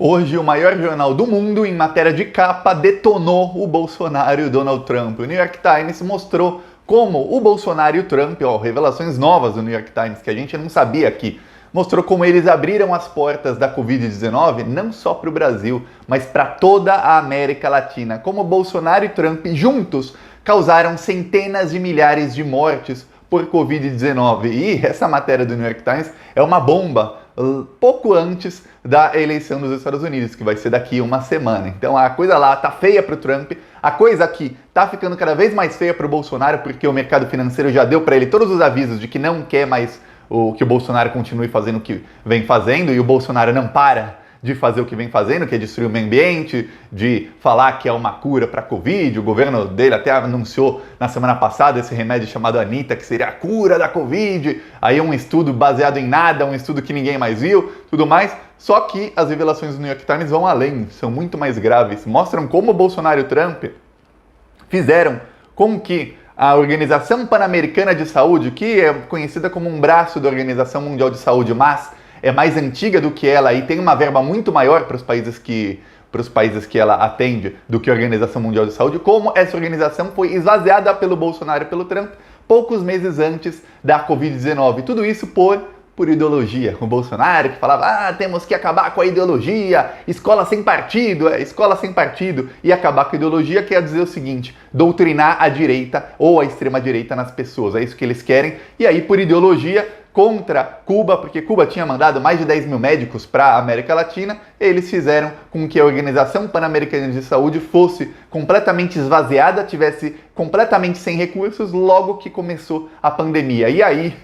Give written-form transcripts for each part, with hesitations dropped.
Hoje, o maior jornal do mundo, em matéria de capa, detonou o Bolsonaro e o Donald Trump. O New York Times mostrou como o Bolsonaro e o Trump, revelações novas do New York Times que a gente não sabia aqui, mostrou como eles abriram as portas da Covid-19 não só para o Brasil, mas para toda a América Latina. Como Bolsonaro e Trump juntos causaram centenas de milhares de mortes por Covid-19. E essa matéria do New York Times é uma bomba pouco antes da eleição dos Estados Unidos, que vai ser daqui uma semana. Então a coisa lá tá feia para o Trump, a coisa aqui tá ficando cada vez mais feia para o Bolsonaro, porque o mercado financeiro já deu para ele todos os avisos de que não quer mais que o Bolsonaro continue fazendo o que vem fazendo, e o Bolsonaro não para de fazer o que vem fazendo, que é destruir o meio ambiente, de falar que é uma cura para a Covid. O governo dele até anunciou na semana passada esse remédio chamado Anitta, que seria a cura da Covid. Aí um estudo baseado em nada, um estudo que ninguém mais viu, tudo mais. Só que as revelações do New York Times vão além, são muito mais graves. Mostram como o Bolsonaro e o Trump fizeram com que a Organização Pan-Americana de Saúde, que é conhecida como um braço da Organização Mundial de Saúde, mas é mais antiga do que ela e tem uma verba muito maior para os países que ela atende do que a Organização Mundial de Saúde, como essa organização foi esvaziada pelo Bolsonaro e pelo Trump poucos meses antes da Covid-19. Tudo isso por ideologia, com o Bolsonaro que falava, temos que acabar com a ideologia, escola sem partido, e acabar com a ideologia quer dizer o seguinte, doutrinar a direita ou a extrema-direita nas pessoas, é isso que eles querem, e aí por ideologia contra Cuba, porque Cuba tinha mandado mais de 10 mil médicos para a América Latina, eles fizeram com que a Organização Pan-Americana de Saúde fosse completamente esvaziada, tivesse completamente sem recursos logo que começou a pandemia. E aí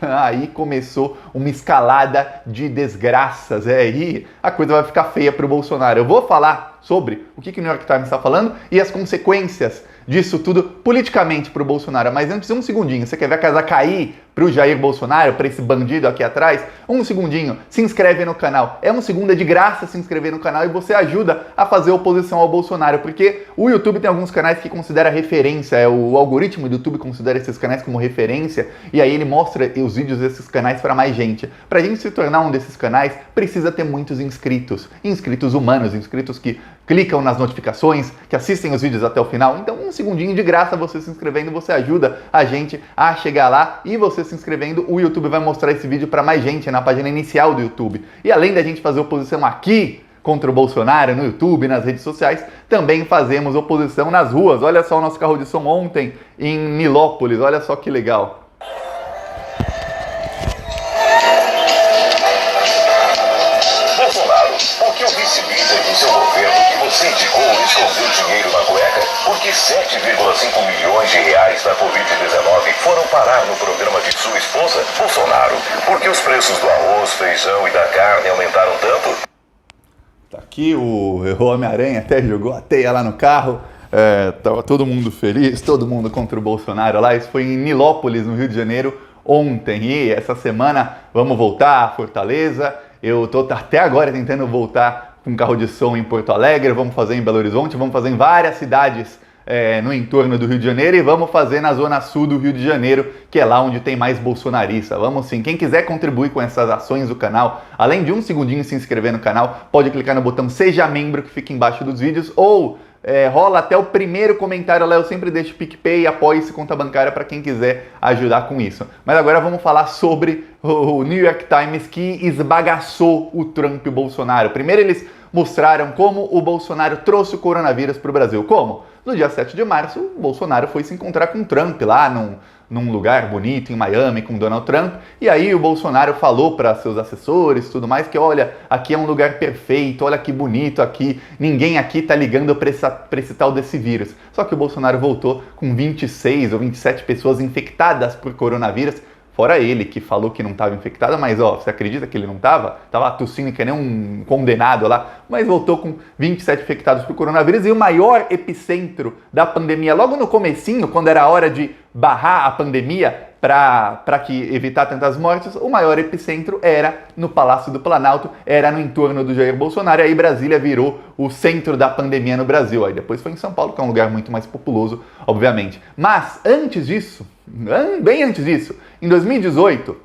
começou uma escalada de desgraças, e a coisa vai ficar feia para o Bolsonaro. Eu vou falar sobre o que o New York Times está falando e as consequências disso tudo politicamente para o Bolsonaro. Mas antes, um segundinho, você quer ver a casa cair para o Jair Bolsonaro, para esse bandido aqui atrás? Um segundinho, se inscreve no canal. É um segundo, é de graça se inscrever no canal e você ajuda a fazer oposição ao Bolsonaro, porque o YouTube tem alguns canais que considera referência, o algoritmo do YouTube considera esses canais como referência, e aí ele mostra os vídeos desses canais para mais gente. Para a gente se tornar um desses canais, precisa ter muitos inscritos humanos, inscritos que clicam nas notificações, que assistem os vídeos até o final. Então, um segundinho de graça você se inscrevendo, você ajuda a gente a chegar lá, e você se inscrevendo, o YouTube vai mostrar esse vídeo para mais gente na página inicial do YouTube. E além da gente fazer oposição aqui contra o Bolsonaro no YouTube, nas redes sociais, também fazemos oposição nas ruas. Olha só o nosso carro de som ontem em Nilópolis, olha só que legal. Bolsonaro, por que o vice-líder do seu governo que você indicou escondeu dinheiro na cueca? Por que 7,5 milhões de reais da Covid-19 foram parar no programa de sua esposa? Bolsonaro, por que os preços do arroz, feijão e da carne aumentaram tanto? Tá aqui o Homem-Aranha, até jogou a teia lá no carro. Tava todo mundo feliz, todo mundo contra o Bolsonaro lá. Isso foi em Nilópolis, no Rio de Janeiro, ontem. E essa semana vamos voltar a Fortaleza. Eu tô até agora tentando voltar com carro de som em Porto Alegre, vamos fazer em Belo Horizonte, vamos fazer em várias cidades no entorno do Rio de Janeiro, e vamos fazer na zona sul do Rio de Janeiro, que é lá onde tem mais bolsonarista. Vamos sim. Quem quiser contribuir com essas ações do canal, além de um segundinho se inscrever no canal, pode clicar no botão Seja Membro, que fica embaixo dos vídeos, ou rola até o primeiro comentário lá, eu sempre deixo PicPay, apoie-se, conta bancária para quem quiser ajudar com isso. Mas agora vamos falar sobre o New York Times, que esbagaçou o Trump e o Bolsonaro. Primeiro eles mostraram como o Bolsonaro trouxe o coronavírus para o Brasil. Como? No dia 7 de março, o Bolsonaro foi se encontrar com o Trump lá num lugar bonito em Miami com Donald Trump, e aí o Bolsonaro falou para seus assessores e tudo mais que, olha, aqui é um lugar perfeito, olha que bonito aqui, ninguém aqui tá ligando para esse tal desse vírus. Só que o Bolsonaro voltou com 26 ou 27 pessoas infectadas por coronavírus, fora ele, que falou que não estava infectado, mas você acredita que ele não estava? Estava tossindo que nem um condenado lá, mas voltou com 27 infectados por coronavírus, e o maior epicentro da pandemia, logo no comecinho, quando era a hora de barrar a pandemia para evitar tantas mortes, o maior epicentro era no Palácio do Planalto, era no entorno do Jair Bolsonaro, e aí Brasília virou o centro da pandemia no Brasil. Aí depois foi em São Paulo, que é um lugar muito mais populoso, obviamente. Mas antes disso, bem antes disso, em 2018,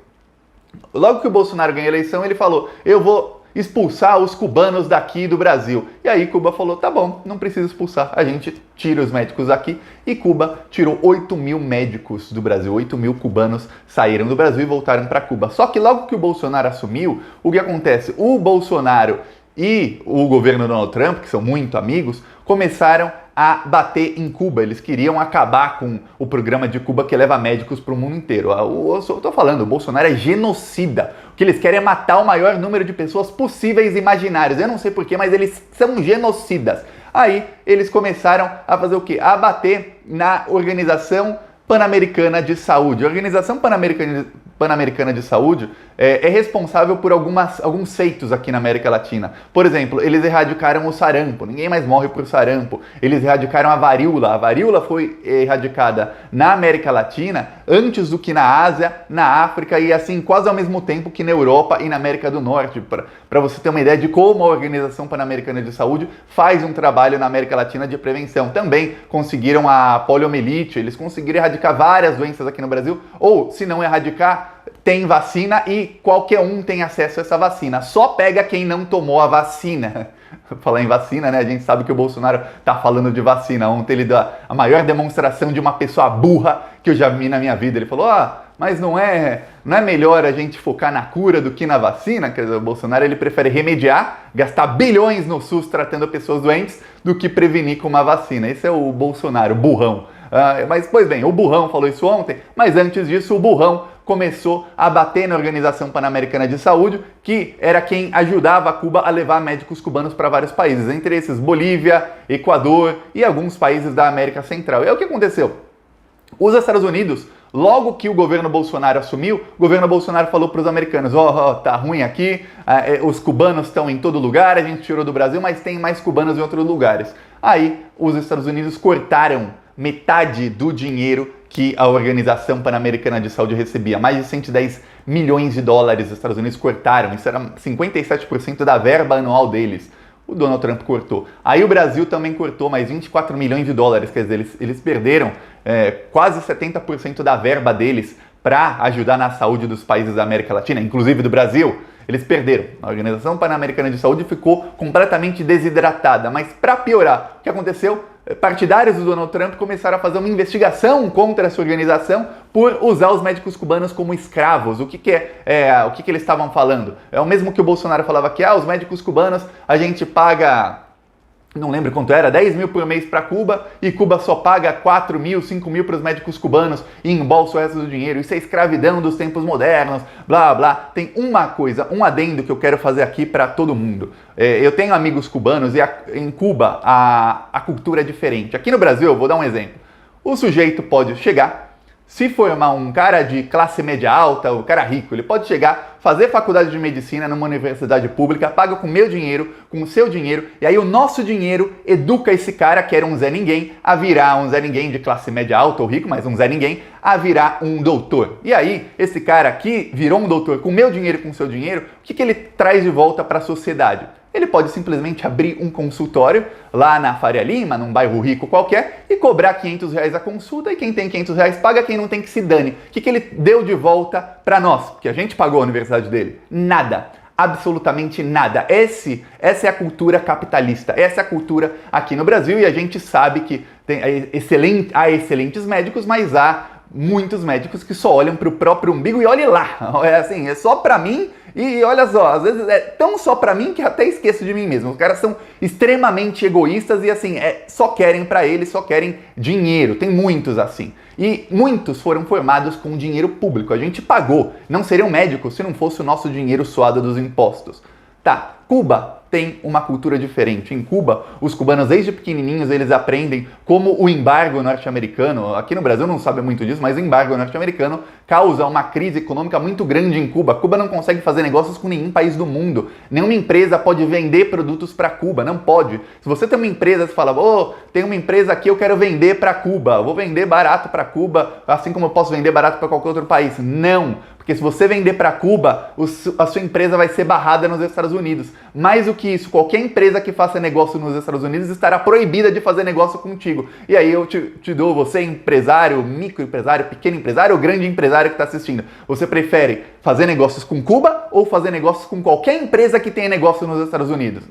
logo que o Bolsonaro ganhou a eleição, ele falou, eu vou expulsar os cubanos daqui do Brasil. E aí Cuba falou, tá bom, não precisa expulsar, a gente tira os médicos aqui. E Cuba tirou 8 mil médicos do Brasil, 8 mil cubanos saíram do Brasil e voltaram para Cuba. Só que logo que o Bolsonaro assumiu, o que acontece? O Bolsonaro e o governo Donald Trump, que são muito amigos, começaram a bater em Cuba. Eles queriam acabar com o programa de Cuba que leva médicos para o mundo inteiro. Eu estou falando, o Bolsonaro é genocida. O que eles querem é matar o maior número de pessoas possíveis e imaginários. Eu não sei porquê, mas eles são genocidas. Aí eles começaram a fazer o quê? A bater na Organização Pan-Americana de Saúde. A Organização Pan-Americana de Saúde é responsável por alguns feitos aqui na América Latina. Por exemplo, eles erradicaram o sarampo, ninguém mais morre por sarampo. Eles erradicaram a varíola. A varíola foi erradicada na América Latina antes do que na Ásia, na África e assim quase ao mesmo tempo que na Europa e na América do Norte. Para você ter uma ideia de como a Organização Pan-Americana de Saúde faz um trabalho na América Latina de prevenção. Também conseguiram a poliomielite, eles conseguiram erradicar várias doenças aqui no Brasil, ou se não erradicar, tem vacina e qualquer um tem acesso a essa vacina. Só pega quem não tomou a vacina. Falar em vacina, né? A gente sabe que o Bolsonaro tá falando de vacina. Ontem ele deu a maior demonstração de uma pessoa burra que eu já vi na minha vida. Ele falou, mas não é melhor a gente focar na cura do que na vacina? Quer dizer, o Bolsonaro ele prefere remediar, gastar bilhões no SUS tratando pessoas doentes do que prevenir com uma vacina. Esse é o Bolsonaro, burrão. Mas, pois bem, o burrão falou isso ontem, mas antes disso o burrão começou a bater na Organização Pan-Americana de Saúde, que era quem ajudava Cuba a levar médicos cubanos para vários países, entre esses Bolívia, Equador e alguns países da América Central. E aí o que aconteceu? Os Estados Unidos, logo que o governo Bolsonaro assumiu, o governo Bolsonaro falou para os americanos, tá ruim aqui, os cubanos estão em todo lugar, a gente tirou do Brasil, mas tem mais cubanos em outros lugares. Aí os Estados Unidos cortaram metade do dinheiro que a Organização Pan-Americana de Saúde recebia. Mais de 110 milhões de dólares os Estados Unidos cortaram. Isso era 57% da verba anual deles. O Donald Trump cortou. Aí o Brasil também cortou mais 24 milhões de dólares. Quer dizer, eles perderam quase 70% da verba deles para ajudar na saúde dos países da América Latina, inclusive do Brasil. Eles perderam. A Organização Pan-Americana de Saúde ficou completamente desidratada. Mas para piorar, o que aconteceu? Partidários do Donald Trump começaram a fazer uma investigação contra essa organização por usar os médicos cubanos como escravos. O que eles estavam falando? É o mesmo que o Bolsonaro falava que os médicos cubanos a gente paga, não lembro quanto era, 10 mil por mês para Cuba e Cuba só paga 4 mil, 5 mil para os médicos cubanos e embolsa o resto do dinheiro. Isso é escravidão dos tempos modernos, blá blá. Tem uma coisa, um adendo que eu quero fazer aqui para todo mundo. Eu tenho amigos cubanos e em Cuba a cultura é diferente. Aqui no Brasil, eu vou dar um exemplo. O sujeito pode chegar, se formar um cara de classe média alta, um cara rico, ele pode chegar, fazer faculdade de medicina numa universidade pública, paga com o meu dinheiro, com o seu dinheiro, e aí o nosso dinheiro educa esse cara, que era um Zé Ninguém, a virar um Zé Ninguém de classe média alta ou rico, mas um Zé Ninguém, a virar um doutor. E aí, esse cara que virou um doutor com o meu dinheiro e com o seu dinheiro, o que ele traz de volta para a sociedade? Ele pode simplesmente abrir um consultório lá na Faria Lima, num bairro rico qualquer, e cobrar R$500 a consulta, e quem tem R$500 paga, quem não tem que se dane. O que ele deu de volta para nós? Porque a gente pagou a universidade dele? Nada. Absolutamente nada. Essa é a cultura capitalista, essa é a cultura aqui no Brasil, e a gente sabe que há excelentes médicos, mas há muitos médicos que só olham para o próprio umbigo e olhem lá, é só para mim. E olha só, às vezes é tão só pra mim que até esqueço de mim mesmo. Os caras são extremamente egoístas e assim, só querem pra eles, só querem dinheiro. Tem muitos assim. E muitos foram formados com dinheiro público. A gente pagou. Não seriam médicos se não fosse o nosso dinheiro suado dos impostos. Tá, Cuba tem uma cultura diferente. Em Cuba, os cubanos desde pequenininhos eles aprendem como o embargo norte-americano, aqui no Brasil não sabe muito disso, mas o embargo norte-americano causa uma crise econômica muito grande em Cuba. Cuba não consegue fazer negócios com nenhum país do mundo. Nenhuma empresa pode vender produtos para Cuba, não pode. Se você tem uma empresa, você fala, tem uma empresa aqui, eu quero vender para Cuba, eu vou vender barato para Cuba, assim como eu posso vender barato para qualquer outro país. Não! Porque se você vender para Cuba, a sua empresa vai ser barrada nos Estados Unidos. Mais do que isso, qualquer empresa que faça negócio nos Estados Unidos estará proibida de fazer negócio contigo. E aí eu te dou, você empresário, microempresário, pequeno empresário ou grande empresário que está assistindo. Você prefere fazer negócios com Cuba ou fazer negócios com qualquer empresa que tenha negócio nos Estados Unidos.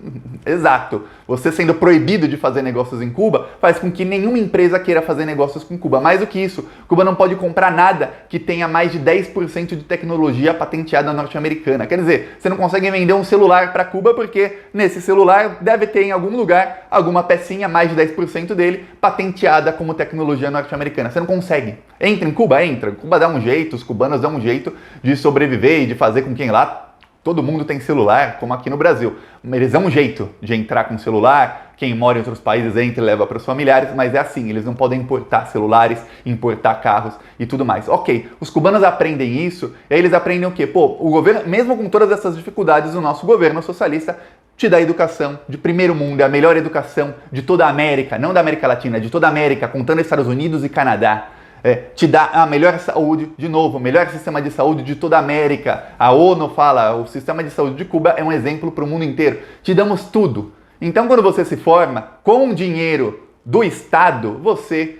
Exato. Você sendo proibido de fazer negócios em Cuba faz com que nenhuma empresa queira fazer negócios com Cuba. Mais do que isso, Cuba não pode comprar nada que tenha mais de 10% de tecnologia patenteada norte-americana. Quer dizer, você não consegue vender um celular para Cuba porque nesse celular deve ter em algum lugar alguma pecinha, mais de 10% dele, patenteada como tecnologia norte-americana. Você não consegue. Entra em Cuba? Entra. Cuba dá um jeito, os cubanos dão um jeito de sobreviver e de fazer com quem lá todo mundo tem celular, como aqui no Brasil. Eles dão um jeito de entrar com celular, quem mora em outros países entra e leva para os familiares, mas é assim, eles não podem importar celulares, importar carros e tudo mais. Ok, os cubanos aprendem isso, e aí eles aprendem o quê? Pô, o governo, mesmo com todas essas dificuldades, o nosso governo socialista te dá educação de primeiro mundo, é a melhor educação de toda a América, não da América Latina, de toda a América, contando Estados Unidos e Canadá. Te dá a melhor saúde, de novo, o melhor sistema de saúde de toda a América. A ONU fala, o sistema de saúde de Cuba é um exemplo para o mundo inteiro. Te damos tudo. Então, quando você se forma, com o dinheiro do Estado, você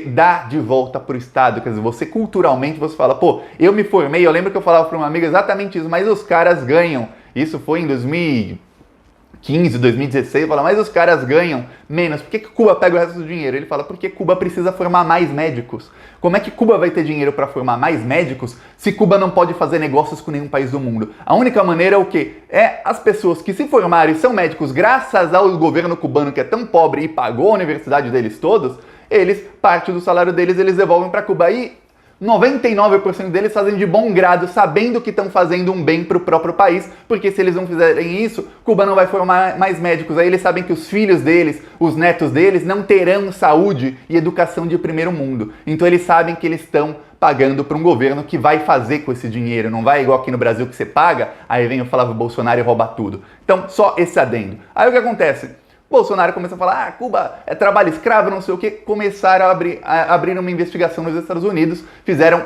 dá de volta para o Estado. Quer dizer, você culturalmente, você fala, pô, eu me formei, eu lembro que eu falava para uma amiga exatamente isso, mas os caras ganham. Isso foi em 2015, 2016, fala, mas os caras ganham menos. Por que Cuba pega o resto do dinheiro? Ele fala, porque Cuba precisa formar mais médicos. Como é que Cuba vai ter dinheiro para formar mais médicos se Cuba não pode fazer negócios com nenhum país do mundo? A única maneira é o quê? É as pessoas que se formaram e são médicos graças ao governo cubano que é tão pobre e pagou a universidade deles todos, eles, parte do salário deles, eles devolvem para Cuba. E 99% deles fazem de bom grado, sabendo que estão fazendo um bem para o próprio país, porque se eles não fizerem isso, Cuba não vai formar mais médicos. Aí eles sabem que os filhos deles, os netos deles, não terão saúde e educação de primeiro mundo. Então eles sabem que eles estão pagando para um governo que vai fazer com esse dinheiro. Não vai igual aqui no Brasil que você paga, aí vem o Flávio Bolsonaro e rouba tudo. Então, só esse adendo. Aí o que acontece? Bolsonaro começou a falar, Cuba é trabalho escravo, não sei o que, começaram a abrir uma investigação nos Estados Unidos, fizeram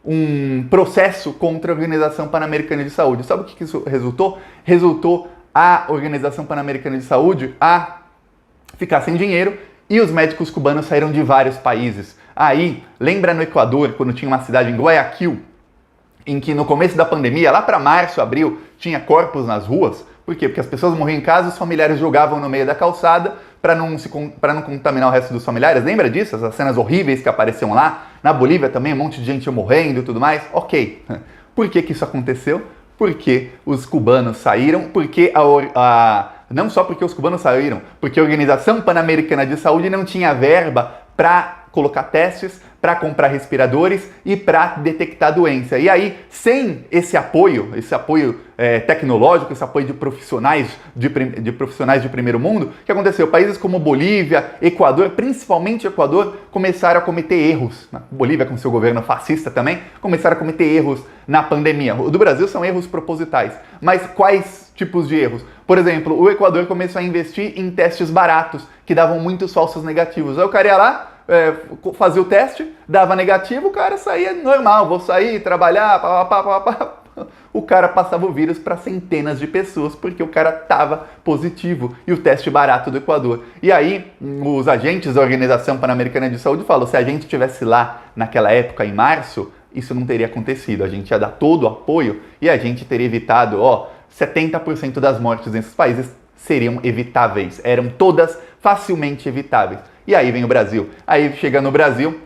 um processo contra a Organização Pan-Americana de Saúde. Sabe o que isso resultou? Resultou a Organização Pan-Americana de Saúde a ficar sem dinheiro e os médicos cubanos saíram de vários países. Aí, lembra no Equador, quando tinha uma cidade em Guayaquil, em que no começo da pandemia, lá para março, abril, tinha corpos nas ruas? Por quê? Porque as pessoas morriam em casa, os familiares jogavam no meio da calçada para não contaminar o resto dos familiares. Lembra disso? Essas cenas horríveis que apareciam lá. Na Bolívia também, um monte de gente morrendo e tudo mais. Ok. Por que isso aconteceu? Porque os cubanos saíram, porque não só porque os cubanos saíram, porque a Organização Pan-Americana de Saúde não tinha verba para colocar testes, para comprar respiradores e para detectar doença. E aí, sem esse apoio tecnológico, esse apoio de profissionais de primeiro mundo, o que aconteceu? Países como Bolívia, Equador, principalmente Equador, começaram a cometer erros. Bolívia, com seu governo fascista também, começaram a cometer erros na pandemia. O do Brasil são erros propositais. Mas quais tipos de erros? Por exemplo, o Equador começou a investir em testes baratos, que davam muitos falsos negativos. Aí o cara ia lá, fazia o teste, dava negativo, o cara saía normal, vou sair, trabalhar, O cara passava o vírus para centenas de pessoas porque o cara estava positivo e o teste barato do Equador. E aí, os agentes da Organização Pan-Americana de Saúde falam, se a gente estivesse lá naquela época, em março, isso não teria acontecido. A gente ia dar todo o apoio e a gente teria evitado, 70% das mortes nesses países seriam evitáveis, eram todas facilmente evitáveis. E aí vem o Brasil. Aí chega no Brasil,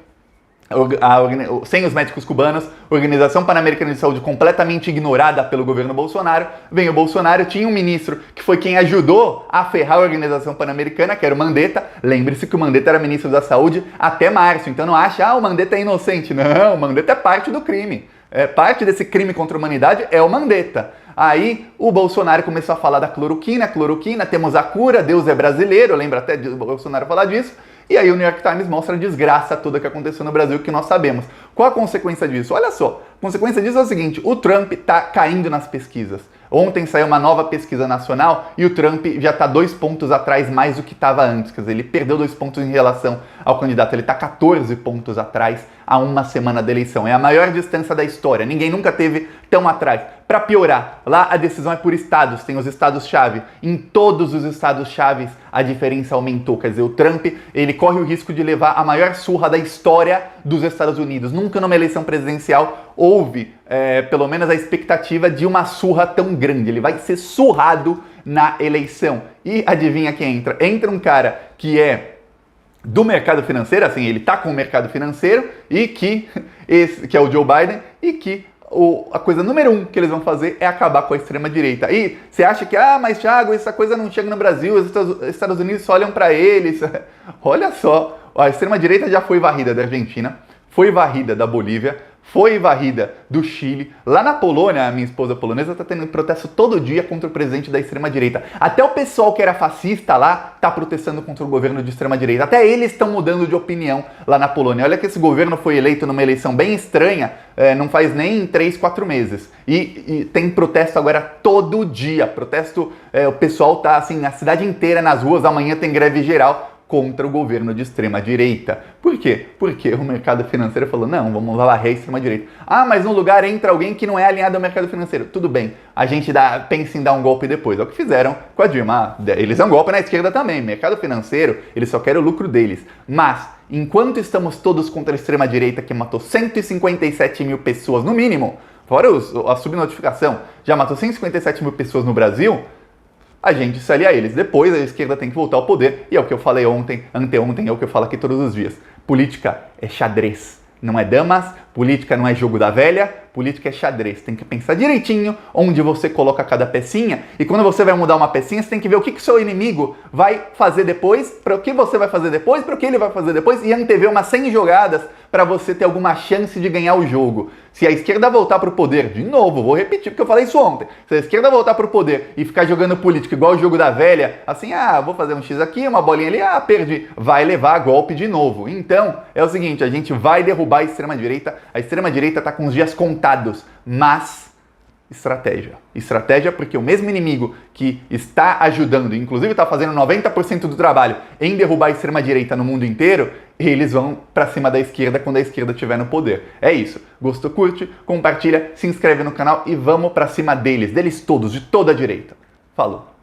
sem os médicos cubanos, a Organização Pan-Americana de Saúde completamente ignorada pelo governo Bolsonaro. Vem o Bolsonaro, tinha um ministro que foi quem ajudou a ferrar a Organização Pan-Americana, que era o Mandetta. Lembre-se que o Mandetta era ministro da Saúde até março, então não acha, o Mandetta é inocente. Não, o Mandetta é parte do crime. Parte desse crime contra a humanidade é o Mandetta. Aí o Bolsonaro começou a falar da cloroquina, temos a cura, Deus é brasileiro, lembra até do Bolsonaro falar disso. E aí o New York Times mostra a desgraça toda que aconteceu no Brasil, que nós sabemos. Qual a consequência disso? Olha só, a consequência disso é o seguinte, o Trump está caindo nas pesquisas. Ontem saiu uma nova pesquisa nacional e o Trump já está 2 pontos atrás mais do que estava antes. Quer dizer, ele perdeu 2 pontos em relação ao candidato, ele está 14 pontos atrás a uma semana da eleição. É a maior distância da história. Ninguém nunca teve tão atrás. Para piorar, lá a decisão é por estados, tem os estados-chave. Em todos os estados-chave a diferença aumentou. Quer dizer, o Trump, ele corre o risco de levar a maior surra da história dos Estados Unidos. Nunca numa eleição presidencial houve, pelo menos, a expectativa de uma surra tão grande. Ele vai ser surrado na eleição. E adivinha quem entra? Entra um cara que é do mercado financeiro, assim, ele tá com o mercado financeiro e que é o Joe Biden, e que a coisa número 1 que eles vão fazer é acabar com a extrema-direita. E você acha que, mas Thiago, essa coisa não chega no Brasil, os Estados Unidos só olham para eles. Olha só, a extrema-direita já foi varrida da Argentina, foi varrida da Bolívia, foi varrida do Chile. Lá na Polônia, a minha esposa polonesa está tendo protesto todo dia contra o presidente da extrema-direita. Até o pessoal que era fascista lá está protestando contra o governo de extrema-direita. Até eles estão mudando de opinião lá na Polônia. Olha que esse governo foi eleito numa eleição bem estranha, não faz nem 3, 4 meses. E tem protesto agora todo dia. Protesto, o pessoal tá assim, a cidade inteira nas ruas. Amanhã tem greve geral contra o governo de extrema-direita. Por quê? Porque o mercado financeiro falou, não, vamos varrer a extrema-direita. Mas no lugar entra alguém que não é alinhado ao mercado financeiro. Tudo bem, a gente pensa em dar um golpe depois. É o que fizeram com a Dilma. Eles dão um golpe na esquerda também. Mercado financeiro, eles só querem o lucro deles. Mas, enquanto estamos todos contra a extrema-direita, que matou 157 mil pessoas no mínimo, fora a subnotificação, já matou 157 mil pessoas no Brasil, a gente se alia a eles. Depois a esquerda tem que voltar ao poder, e é o que eu falei anteontem, é o que eu falo aqui todos os dias. Política é xadrez, não é damas, política não é jogo da velha, política é xadrez. Tem que pensar direitinho onde você coloca cada pecinha, e quando você vai mudar uma pecinha, você tem que ver o que o seu inimigo vai fazer depois, para o que você vai fazer depois, para o que ele vai fazer depois, e antever umas 100 jogadas para você ter alguma chance de ganhar o jogo. Se a esquerda voltar para o poder, de novo, vou repetir porque eu falei isso ontem, se a esquerda voltar para o poder e ficar jogando política igual o jogo da velha, assim, vou fazer um X aqui, uma bolinha ali, perdi, vai levar a golpe de novo. Então, é o seguinte, a gente vai derrubar a extrema-direita está com os dias contados, mas estratégia. Estratégia porque o mesmo inimigo que está ajudando, inclusive está fazendo 90% do trabalho em derrubar a extrema-direita no mundo inteiro, eles vão para cima da esquerda quando a esquerda estiver no poder. É isso. Gostou, curte, compartilha, se inscreve no canal e vamos para cima deles todos, de toda a direita. Falou!